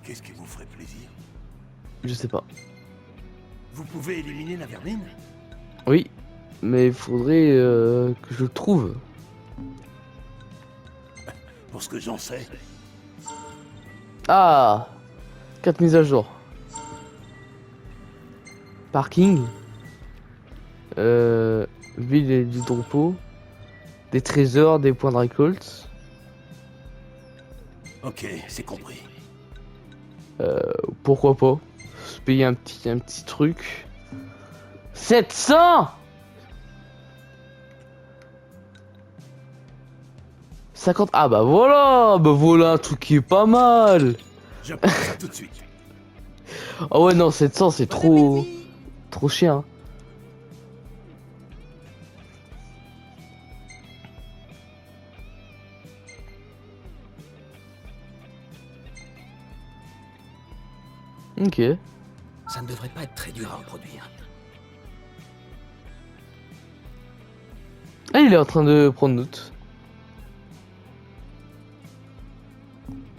Qu'est-ce qui vous ferait plaisir? Je sais pas. Vous pouvez pouvez éliminer la vermine? Oui, mais il faudrait que je le trouve. Pour ce que j'en sais. Ah, 4 mises à jour. Parking. Ville et du repos. Des trésors, des points de récolte. Ok, c'est compris. Pourquoi pas se payer un petit truc. 700 50. Ah bah voilà un truc qui est pas mal. J'apprends ça tout de suite. Ah ouais non 700 c'est trop cher. Ok. Ça ne devrait pas être très dur à reproduire. Ah il est en train de prendre note.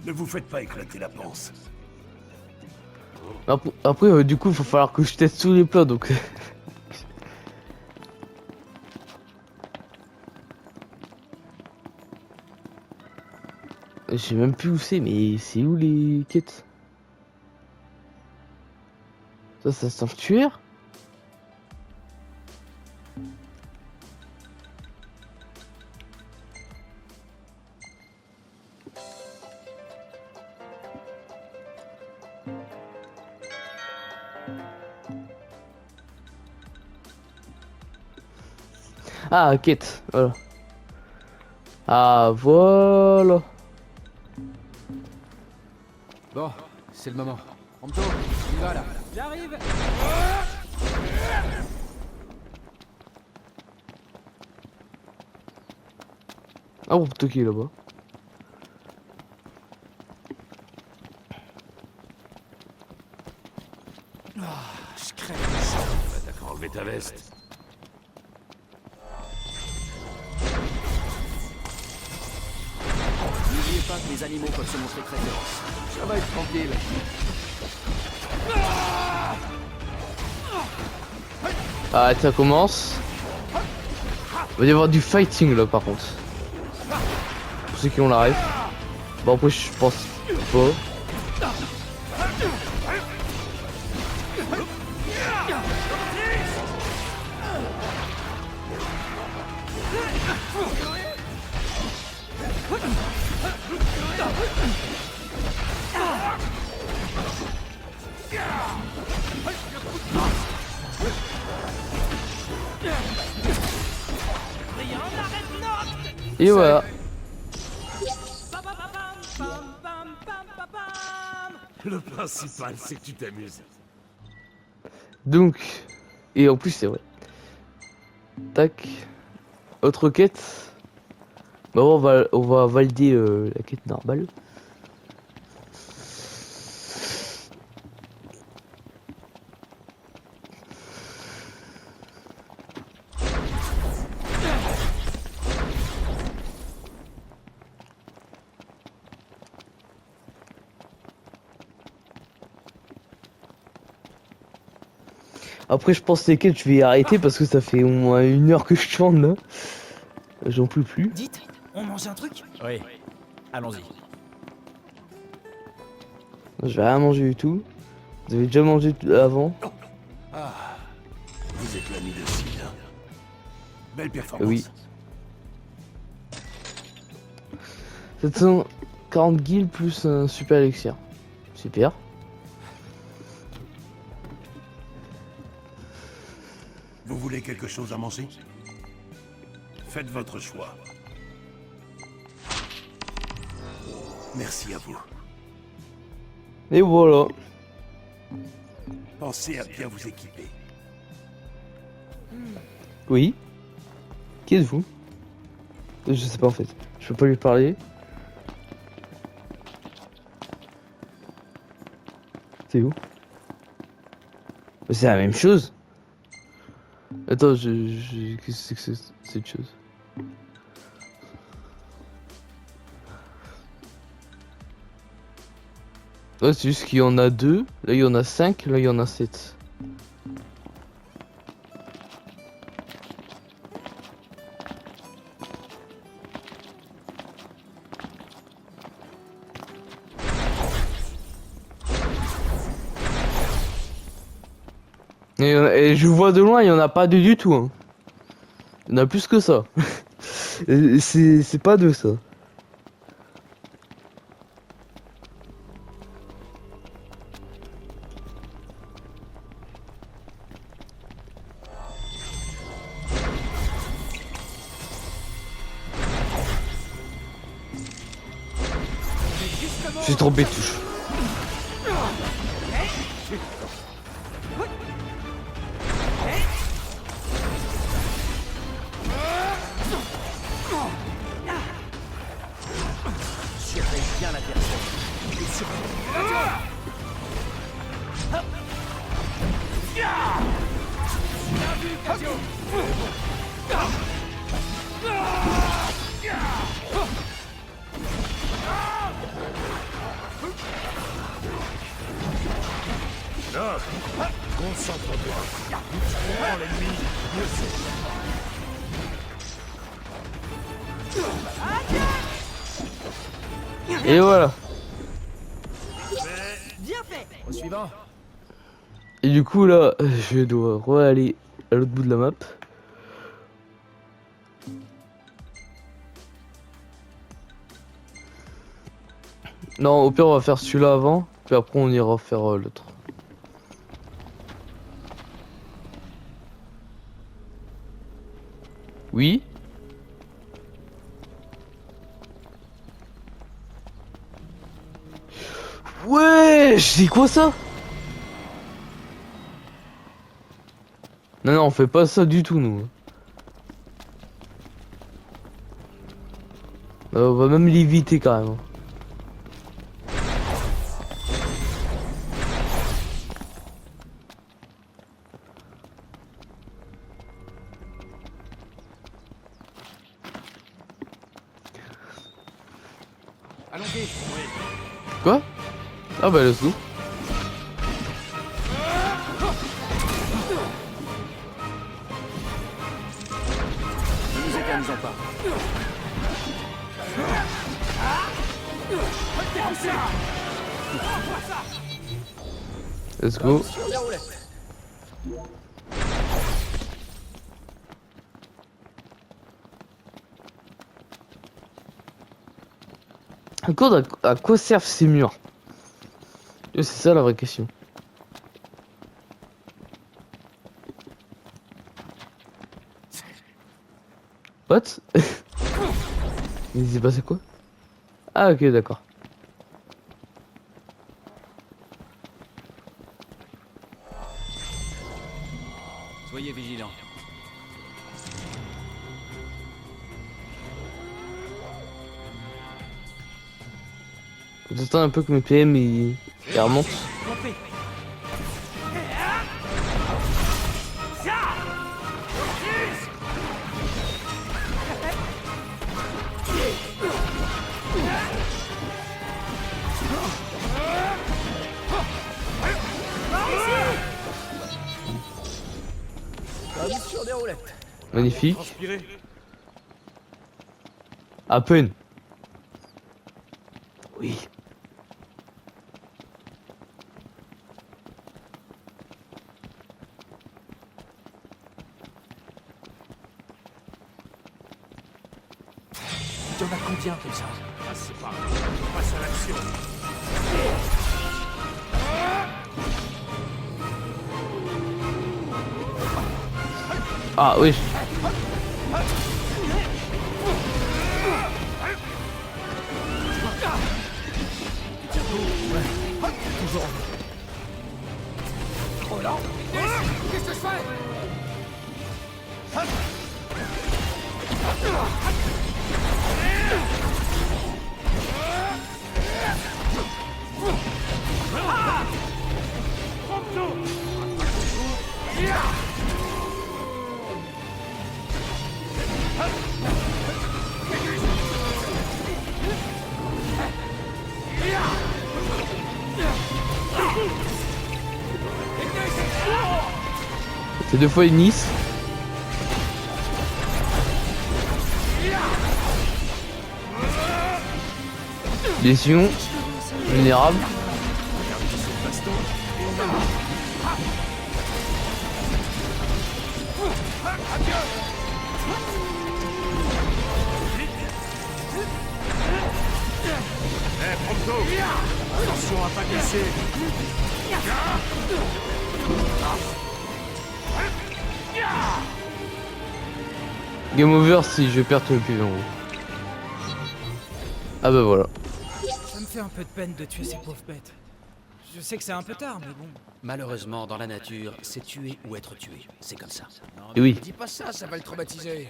Ne vous faites pas éclater la panse. Après du coup il va falloir que je teste tous les plats donc. Je sais même plus où c'est, mais c'est où les quêtes? Ça c'est un sanctuaire? Ah, quête, voilà. Ah, voilà. Bon, c'est le moment. Prompto, on y va là. J'arrive. Ah, on peut toquer là-bas. Je crève de chaud. T'as qu'à enlever ta veste. N'oubliez pas que les animaux peuvent se montrer très féroces. Ça va être tranquille. Ah, ça commence. Il va y avoir du fighting là par contre. Pour ceux qui ont la ref. Bon après je pense pas. Et voilà. Le principal, c'est que tu t'amuses. Donc, et en plus c'est vrai. Tac. Autre quête. Bah on va valider la quête normale. Après je pense lesquelles je vais arrêter parce que ça fait au moins 1 heure que je tourne là. J'en peux plus. Dites, on mange un truc? Oui, allons-y. Je vais rien manger du tout. Vous avez déjà mangé avant? Ah, vous êtes l'ami de Sid. Belle performance. Oui. 740 guilds plus un super élixir. Super. Vous voulez quelque chose à manger? Faites votre choix. Merci à vous. Et voilà. Pensez à bien vous équiper. Oui. Qui êtes-vous? Je sais pas en fait. Je peux pas lui parler. C'est où? C'est la même chose. Attends, qu'est-ce que c'est que cette chose? Ouais, c'est juste qu'il y en a 2, là il y en a 5, là il y en a 7. Et je vois de loin, il y en a pas deux du tout. Hein. Il y en a plus que ça. C'est pas deux ça. J'ai trompé de touche. Concentre-toi. Plus tu prends l'ennemi, mieux c'est. Et voilà. Bien fait. Au suivant. Et du coup là, je dois re-aller à l'autre bout de la map. Non, au pire on va faire celui-là avant, puis après on ira faire l'autre. Oui. Ouais, c'est quoi ça? Non, non, on fait pas ça du tout, nous. On va même l'éviter carrément. Allongez. Quoi? Ah bah let's go. Ne nous éternisons pas. Let's go. Encore à quoi servent ces murs? C'est ça la vraie question. What? Il s'est passé quoi? Ah ok d'accord. Soyez vigilants. J'attends un peu que mes PM ils remontent. Trompé. Comme sur des roulettes. Magnifique. Transpirez. À peine. Oui. Il y en a combien comme ça? Ah, c'est pas grave. On passe à l'action. Ah oui. Qu'est-ce que je fais? C'est deux fois une Nice. Lésion. Vulnérable. pourra pas glisser. Game over si je perds tout le PV en gros. Ah bah voilà. Ça me fait un peu de peine de tuer ces pauvres bêtes. Je sais que c'est un peu tard, mais bon. Malheureusement, dans la nature, c'est tuer ou être tué. C'est comme ça. Et oui. Dis pas ça, ça va le traumatiser.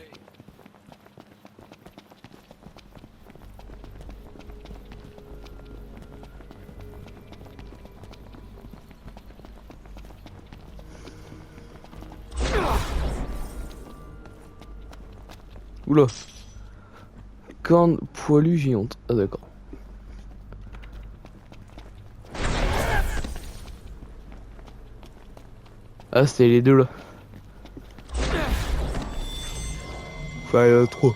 Oula. Corne poilue géante. Ah d'accord. Ah c'était les deux là. Enfin il y en a trop.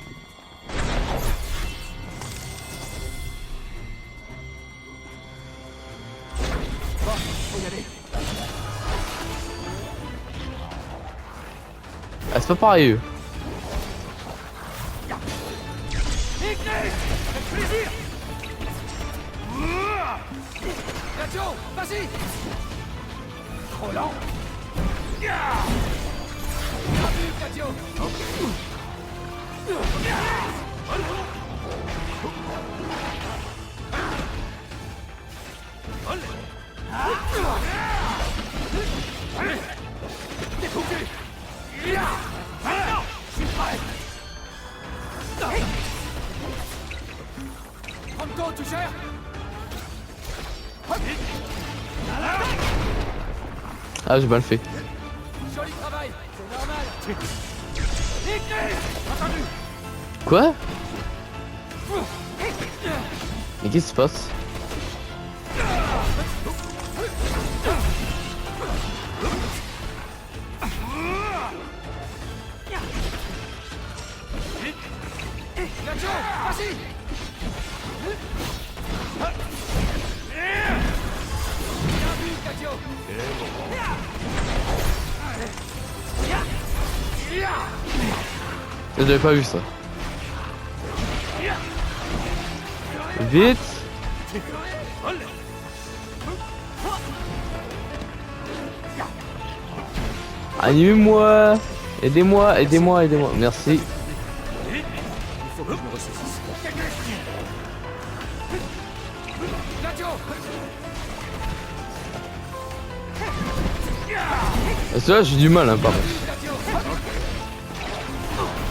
Ah c'est pas pareil eux. Nacho, vas-y. Trop lent. Cadio. Pronto, tu gères? Ah j'ai mal fait. Joli travail, c'est normal. Entendu. Quoi? Mais qu'est-ce qui se passe? Nacho, vas-y. Bien vu, Cadio. J'avais pas vu ça. Vite! Animez-moi! Aidez-moi, aidez-moi, aidez-moi. Merci. Il faut que je me ressaisisse. Ah, celui-là j'ai du mal hein par contre.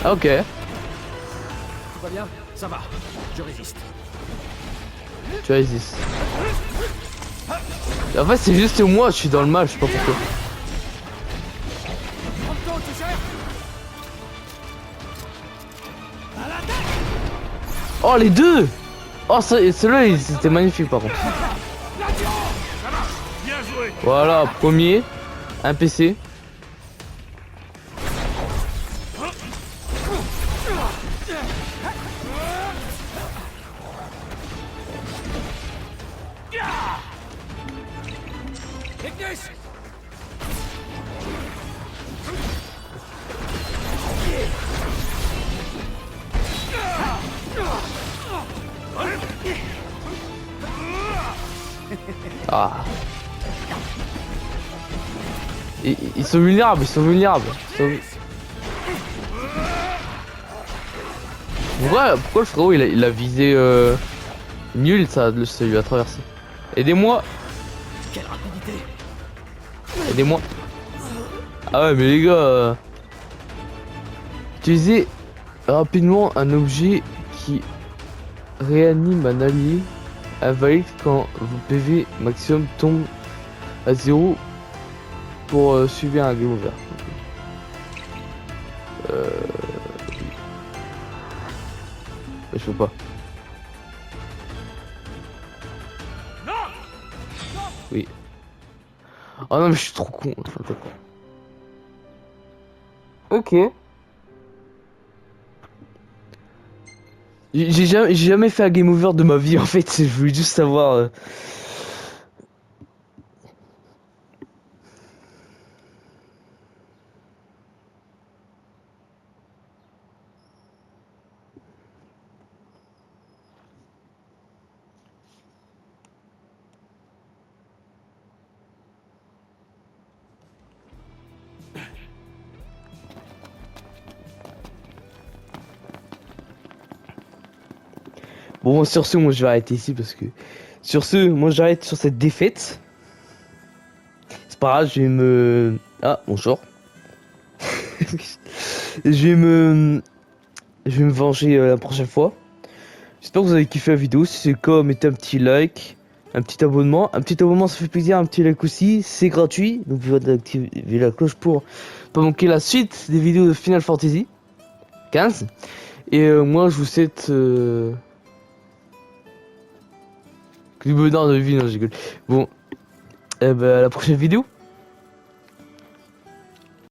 Ah ok. Tout va bien? Ça va. Je résiste. Tu résistes. En fait c'est juste moi, je suis dans le mal, je sais pas pourquoi. Oh les deux! Oh celui-là c'était magnifique par contre. Voilà, premier. Un PC. Ah. Ils sont vulnérables, ils sont vulnérables. Pourquoi le frérot il a visé nul ça lui a traversé. Aidez-moi. Quelle rapidité. Aidez-moi. Ah ouais mais les gars utilisez rapidement un objet qui réanime un allié invalide quand vos PV maximum tombe à 0 pour suivre un game over. Je peux pas. Oui. Oh non mais je suis trop con. Enfin, d'accord. Ok. J'ai jamais fait un game over de ma vie en fait. Je voulais juste savoir. Bon, sur ce, moi je vais arrêter ici parce que... Sur ce, moi j'arrête sur cette défaite. C'est pas grave, je vais me... Ah, bonjour. Je vais me venger la prochaine fois. J'espère que vous avez kiffé la vidéo. Si c'est le cas, mettez un petit like, un petit abonnement. Un petit abonnement, ça fait plaisir. Un petit like aussi, c'est gratuit. N'oubliez pas d'activer la cloche pour pas manquer la suite des vidéos de Final Fantasy 15. Et moi, je vous souhaite du bonheur de vie. Non, j'ai gueule. Bon, à la prochaine vidéo.